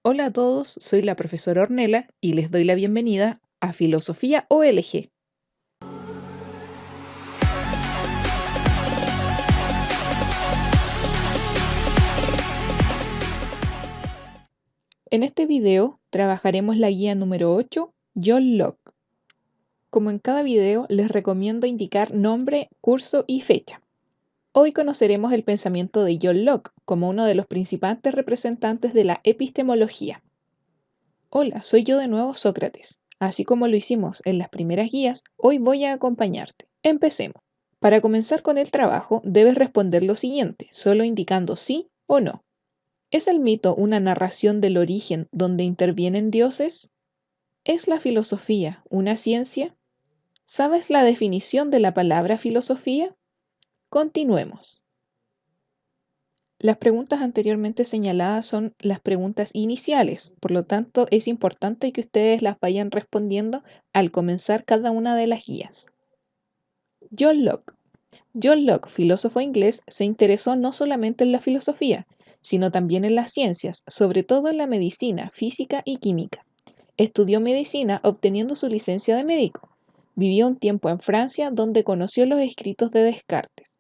Hola a todos, soy la profesora Ornella y les doy la bienvenida a Filosofía OLG. En este video trabajaremos la guía número 8, John Locke. Como en cada video, les recomiendo indicar nombre, curso y fecha. Hoy conoceremos el pensamiento de John Locke como uno de los principales representantes de la epistemología. Hola, soy yo de nuevo, Sócrates. Así como lo hicimos en las primeras guías, hoy voy a acompañarte. Empecemos. Para comenzar con el trabajo, debes responder lo siguiente, solo indicando sí o no. ¿Es el mito una narración del origen donde intervienen dioses? ¿Es la filosofía una ciencia? ¿Sabes la definición de la palabra filosofía? Continuemos. Las preguntas anteriormente señaladas son las preguntas iniciales, por lo tanto es importante que ustedes las vayan respondiendo al comenzar cada una de las guías. John Locke. John Locke, filósofo inglés, se interesó no solamente en la filosofía, sino también en las ciencias, sobre todo en la medicina, física y química. Estudió medicina obteniendo su licencia de médico. Vivió un tiempo en Francia donde conoció los escritos de Descartes.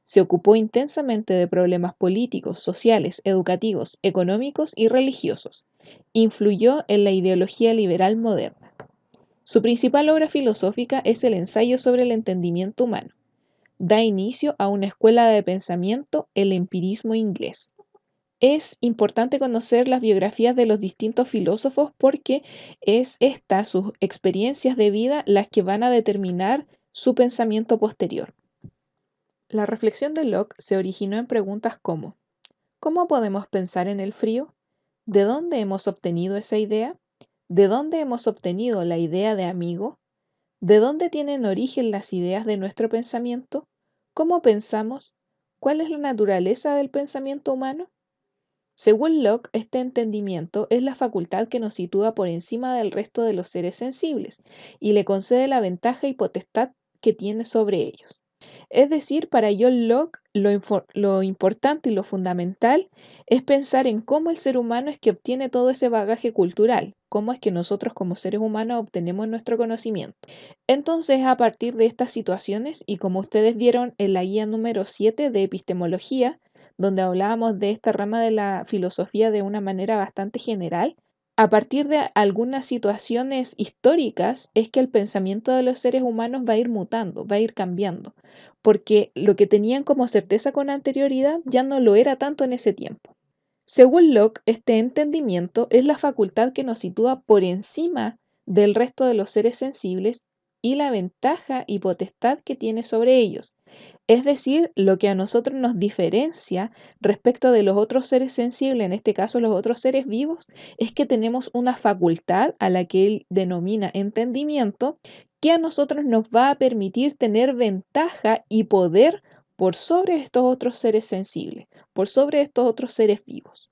Se ocupó intensamente de problemas políticos, sociales, educativos, económicos y religiosos. Influyó en la ideología liberal moderna. Su principal obra filosófica es el ensayo sobre el entendimiento humano. Da inicio a una escuela de pensamiento, el empirismo inglés. Es importante conocer las biografías de los distintos filósofos porque es estas, sus experiencias de vida, las que van a determinar su pensamiento posterior. La reflexión de Locke se originó en preguntas como: ¿cómo podemos pensar en el frío? ¿De dónde hemos obtenido esa idea? ¿De dónde hemos obtenido la idea de amigo? ¿De dónde tienen origen las ideas de nuestro pensamiento? ¿Cómo pensamos? ¿Cuál es la naturaleza del pensamiento humano? Según Locke, este entendimiento es la facultad que nos sitúa por encima del resto de los seres sensibles y le concede la ventaja y potestad que tiene sobre ellos. Es decir, para John Locke, lo importante y lo fundamental es pensar en cómo el ser humano es que obtiene todo ese bagaje cultural, cómo es que nosotros como seres humanos obtenemos nuestro conocimiento. Entonces, a partir de estas situaciones, y como ustedes vieron en la guía número 7 de epistemología, donde hablábamos de esta rama de la filosofía de una manera bastante general, a partir de algunas situaciones históricas es que el pensamiento de los seres humanos va a ir mutando, va a ir cambiando, porque lo que tenían como certeza con anterioridad ya no lo era tanto en ese tiempo. Según Locke, este entendimiento es la facultad que nos sitúa por encima del resto de los seres sensibles y la ventaja y potestad que tiene sobre ellos, es decir, lo que a nosotros nos diferencia respecto de los otros seres sensibles, en este caso los otros seres vivos, es que tenemos una facultad a la que él denomina entendimiento, que a nosotros nos va a permitir tener ventaja y poder por sobre estos otros seres sensibles, por sobre estos otros seres vivos.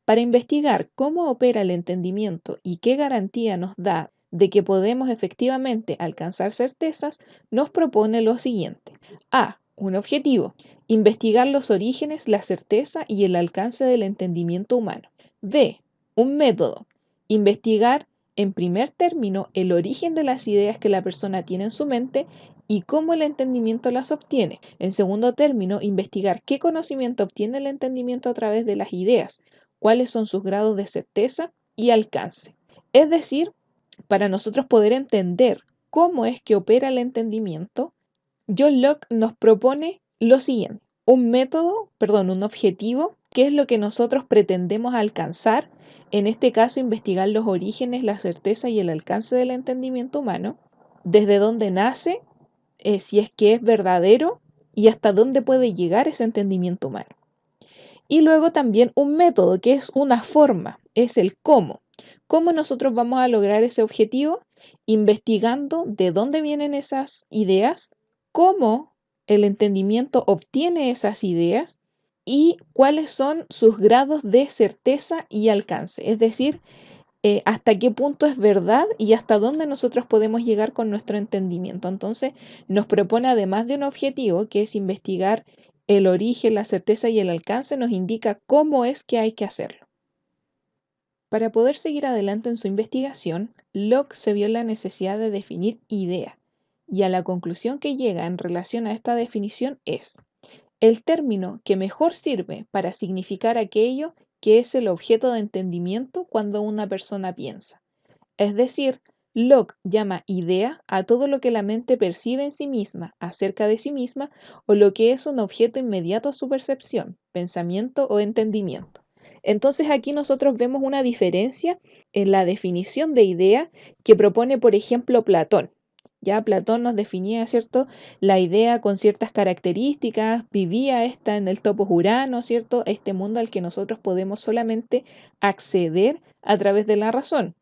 Para investigar cómo opera el entendimiento y qué garantía nos da de que podemos efectivamente alcanzar certezas, nos propone lo siguiente. A. Un objetivo. Investigar los orígenes, la certeza y el alcance del entendimiento humano. B. Un método. Investigar, en primer término, el origen de las ideas que la persona tiene en su mente y cómo el entendimiento las obtiene. En segundo término, investigar qué conocimiento obtiene el entendimiento a través de las ideas, cuáles son sus grados de certeza y alcance. Es decir, para nosotros poder entender cómo es que opera el entendimiento, John Locke nos propone lo siguiente: un objetivo, que es lo que nosotros pretendemos alcanzar, en este caso investigar los orígenes, la certeza y el alcance del entendimiento humano, desde dónde nace, si es que es verdadero y hasta dónde puede llegar ese entendimiento humano. Y luego también un método, que es una forma, es el cómo. ¿Cómo nosotros vamos a lograr ese objetivo? Investigando de dónde vienen esas ideas, cómo el entendimiento obtiene esas ideas y cuáles son sus grados de certeza y alcance. Es decir, hasta qué punto es verdad y hasta dónde nosotros podemos llegar con nuestro entendimiento. Entonces, nos propone, además de un objetivo, que es investigar el origen, la certeza y el alcance, nos indica cómo es que hay que hacerlo. Para poder seguir adelante en su investigación, Locke se vio la necesidad de definir idea, y a la conclusión que llega en relación a esta definición es el término que mejor sirve para significar aquello que es el objeto de entendimiento cuando una persona piensa. Es decir, Locke llama idea a todo lo que la mente percibe en sí misma, acerca de sí misma, o lo que es un objeto inmediato a su percepción, pensamiento o entendimiento. Entonces aquí nosotros vemos una diferencia en la definición de idea que propone, por ejemplo, Platón. Ya Platón nos definía, ¿cierto?, la idea con ciertas características, vivía esta en el topos Urano, ¿cierto?, este mundo al que nosotros podemos solamente acceder a través de la razón.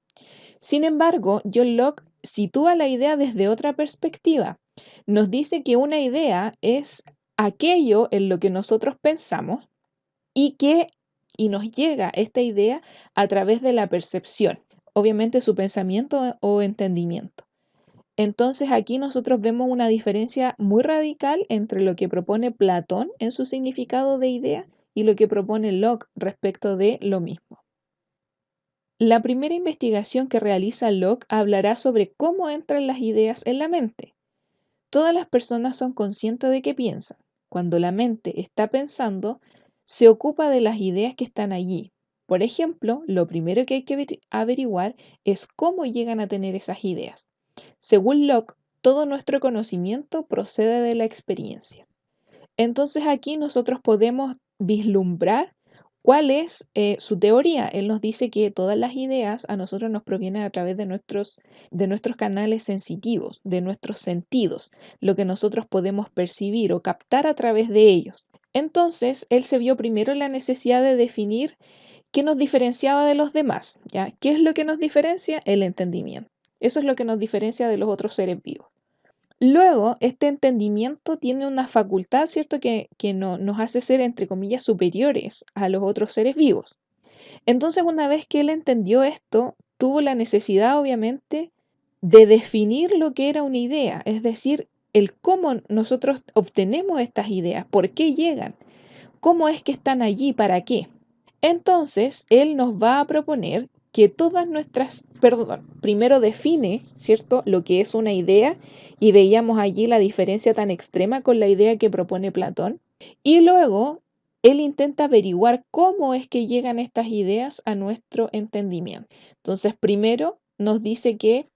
Sin embargo, John Locke sitúa la idea desde otra perspectiva. Nos dice que una idea es aquello en lo que nosotros pensamos y que y nos llega esta idea a través de la percepción, obviamente su pensamiento o entendimiento. Entonces aquí nosotros vemos una diferencia muy radical entre lo que propone Platón en su significado de idea y lo que propone Locke respecto de lo mismo. La primera investigación que realiza Locke hablará sobre cómo entran las ideas en la mente. Todas las personas son conscientes de que piensan. Cuando la mente está pensando, se ocupa de las ideas que están allí. Por ejemplo, lo primero que hay que averiguar es cómo llegan a tener esas ideas. Según Locke, todo nuestro conocimiento procede de la experiencia. Entonces aquí nosotros podemos vislumbrar cuál es su teoría. Él nos dice que todas las ideas a nosotros nos provienen a través de nuestros canales sensitivos, de nuestros sentidos, lo que nosotros podemos percibir o captar a través de ellos. Entonces, él se vio primero en la necesidad de definir qué nos diferenciaba de los demás, ¿ya? ¿Qué es lo que nos diferencia? El entendimiento. Eso es lo que nos diferencia de los otros seres vivos. Luego, este entendimiento tiene una facultad, ¿cierto?, que nos hace ser, entre comillas, superiores a los otros seres vivos. Entonces, una vez que él entendió esto, tuvo la necesidad, obviamente, de definir lo que era una idea, es decir, el cómo nosotros obtenemos estas ideas, por qué llegan, cómo es que están allí, para qué. Entonces, él nos va a proponer que primero define, ¿cierto?, lo que es una idea y veíamos allí la diferencia tan extrema con la idea que propone Platón. Y luego, él intenta averiguar cómo es que llegan estas ideas a nuestro entendimiento. Entonces, primero nos dice que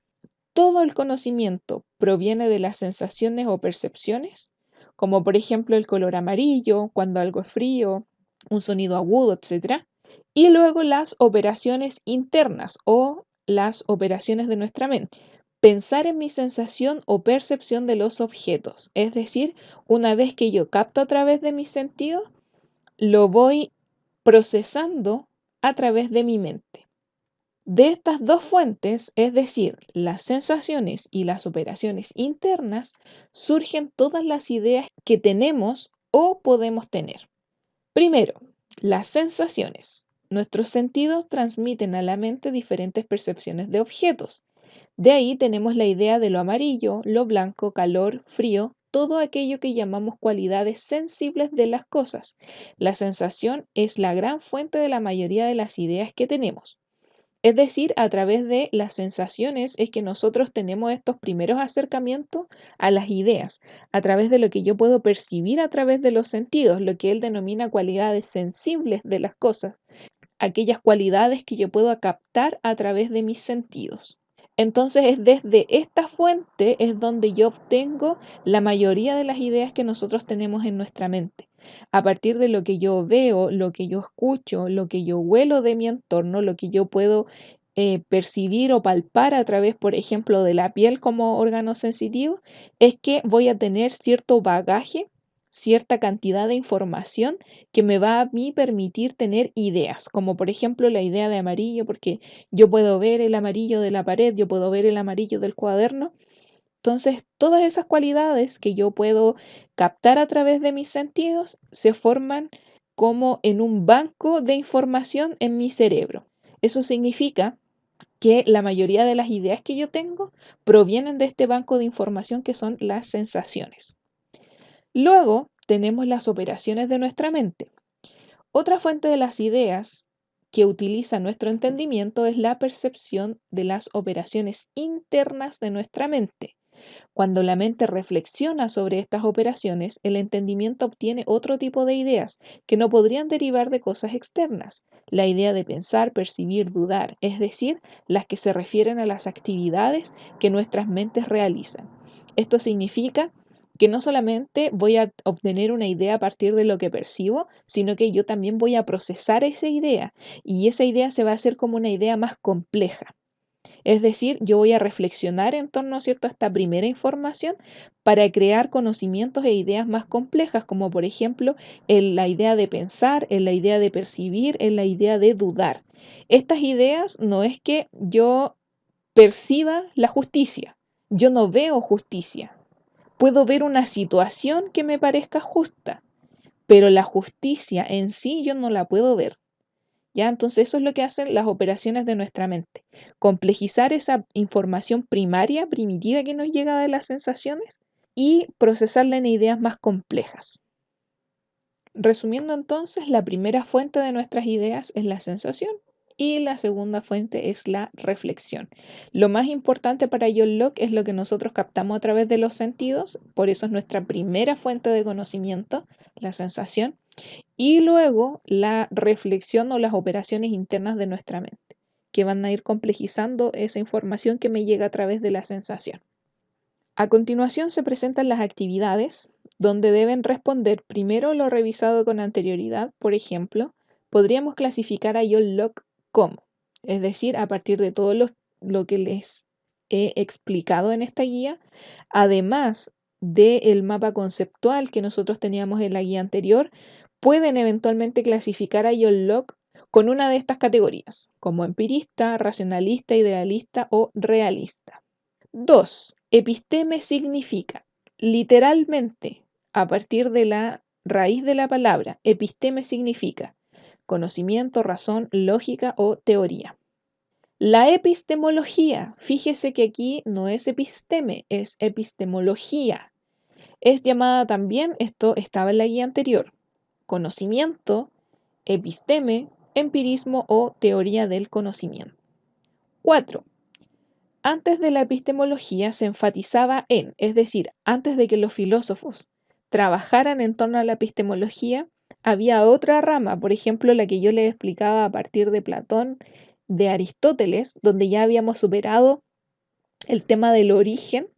todo el conocimiento proviene de las sensaciones o percepciones, como por ejemplo el color amarillo, cuando algo es frío, un sonido agudo, etc. Y luego las operaciones internas o las operaciones de nuestra mente. Pensar en mi sensación o percepción de los objetos, es decir, una vez que yo capto a través de mis sentidos, lo voy procesando a través de mi mente. De estas dos fuentes, es decir, las sensaciones y las operaciones internas, surgen todas las ideas que tenemos o podemos tener. Primero, las sensaciones. Nuestros sentidos transmiten a la mente diferentes percepciones de objetos. De ahí tenemos la idea de lo amarillo, lo blanco, calor, frío, todo aquello que llamamos cualidades sensibles de las cosas. La sensación es la gran fuente de la mayoría de las ideas que tenemos. Es decir, a través de las sensaciones es que nosotros tenemos estos primeros acercamientos a las ideas, a través de lo que yo puedo percibir a través de los sentidos, lo que él denomina cualidades sensibles de las cosas, aquellas cualidades que yo puedo captar a través de mis sentidos. Entonces es desde esta fuente es donde yo obtengo la mayoría de las ideas que nosotros tenemos en nuestra mente. A partir de lo que yo veo, lo que yo escucho, lo que yo huelo de mi entorno, lo que yo puedo percibir o palpar a través, por ejemplo, de la piel como órgano sensitivo, es que voy a tener cierto bagaje, cierta cantidad de información que me va a mí permitir tener ideas, como por ejemplo la idea de amarillo, porque yo puedo ver el amarillo de la pared, yo puedo ver el amarillo del cuaderno. Entonces, todas esas cualidades que yo puedo captar a través de mis sentidos se forman como en un banco de información en mi cerebro. Eso significa que la mayoría de las ideas que yo tengo provienen de este banco de información que son las sensaciones. Luego tenemos las operaciones de nuestra mente. Otra fuente de las ideas que utiliza nuestro entendimiento es la percepción de las operaciones internas de nuestra mente. Cuando la mente reflexiona sobre estas operaciones, el entendimiento obtiene otro tipo de ideas que no podrían derivar de cosas externas. La idea de pensar, percibir, dudar, es decir, las que se refieren a las actividades que nuestras mentes realizan. Esto significa que no solamente voy a obtener una idea a partir de lo que percibo, sino que yo también voy a procesar esa idea y esa idea se va a hacer como una idea más compleja. Es decir, yo voy a reflexionar en torno, ¿cierto?, a esta primera información para crear conocimientos e ideas más complejas, como por ejemplo en la idea de pensar, en la idea de percibir, en la idea de dudar. Estas ideas no es que yo perciba la justicia, yo no veo justicia. Puedo ver una situación que me parezca justa, pero la justicia en sí yo no la puedo ver. ¿Ya? Entonces eso es lo que hacen las operaciones de nuestra mente. Complejizar esa información primaria, primitiva que nos llega de las sensaciones y procesarla en ideas más complejas. Resumiendo entonces, la primera fuente de nuestras ideas es la sensación y la segunda fuente es la reflexión. Lo más importante para John Locke es lo que nosotros captamos a través de los sentidos, por eso es nuestra primera fuente de conocimiento, la sensación. Y luego la reflexión o las operaciones internas de nuestra mente, que van a ir complejizando esa información que me llega a través de la sensación. A continuación se presentan las actividades, donde deben responder primero lo revisado con anterioridad. Por ejemplo, podríamos clasificar a John Locke como, es decir, a partir de todo lo que les he explicado en esta guía, además del mapa conceptual que nosotros teníamos en la guía anterior, pueden eventualmente clasificar a John Locke con una de estas categorías, como empirista, racionalista, idealista o realista. 2. Episteme significa, literalmente, a partir de la raíz de la palabra, episteme significa conocimiento, razón, lógica o teoría. La epistemología, fíjese que aquí no es episteme, es epistemología. Es llamada también, esto estaba en la guía anterior, conocimiento, episteme, empirismo o teoría del conocimiento. 4. Antes de la epistemología se enfatizaba en, es decir, antes de que los filósofos trabajaran en torno a la epistemología, había otra rama, por ejemplo, la que yo les explicaba a partir de Platón, de Aristóteles, donde ya habíamos superado el tema del origen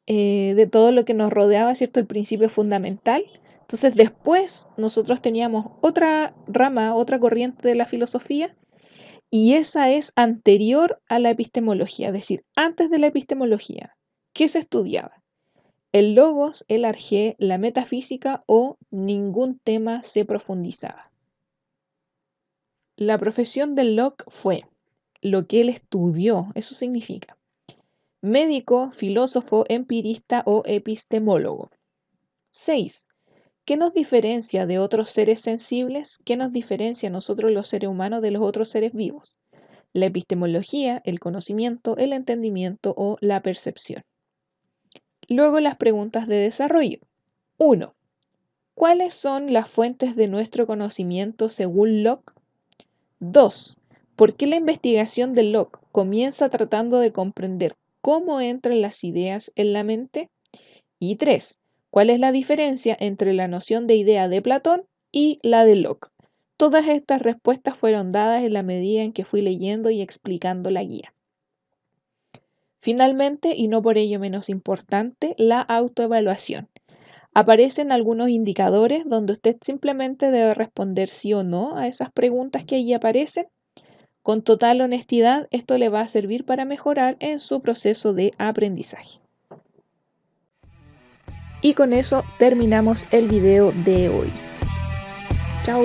de todo lo que nos rodeaba, ¿cierto? El principio fundamental. Entonces después nosotros teníamos otra rama, otra corriente de la filosofía, y esa es anterior a la epistemología, es decir, antes de la epistemología. ¿Qué se estudiaba? El logos, el arjé, la metafísica o ningún tema se profundizaba. La profesión de Locke fue lo que él estudió, eso significa médico, filósofo, empirista o epistemólogo. 6. ¿Qué nos diferencia de otros seres sensibles? ¿Qué nos diferencia a nosotros los seres humanos de los otros seres vivos? La epistemología, el conocimiento, el entendimiento o la percepción. Luego las preguntas de desarrollo. 1. ¿Cuáles son las fuentes de nuestro conocimiento según Locke? 2. ¿Por qué la investigación de Locke comienza tratando de comprender cómo entran las ideas en la mente? Y 3. ¿Cuál es la diferencia entre la noción de idea de Platón y la de Locke? Todas estas respuestas fueron dadas en la medida en que fui leyendo y explicando la guía. Finalmente, y no por ello menos importante, la autoevaluación. Aparecen algunos indicadores donde usted simplemente debe responder sí o no a esas preguntas que allí aparecen. Con total honestidad, esto le va a servir para mejorar en su proceso de aprendizaje. Y con eso terminamos el video de hoy. Chao.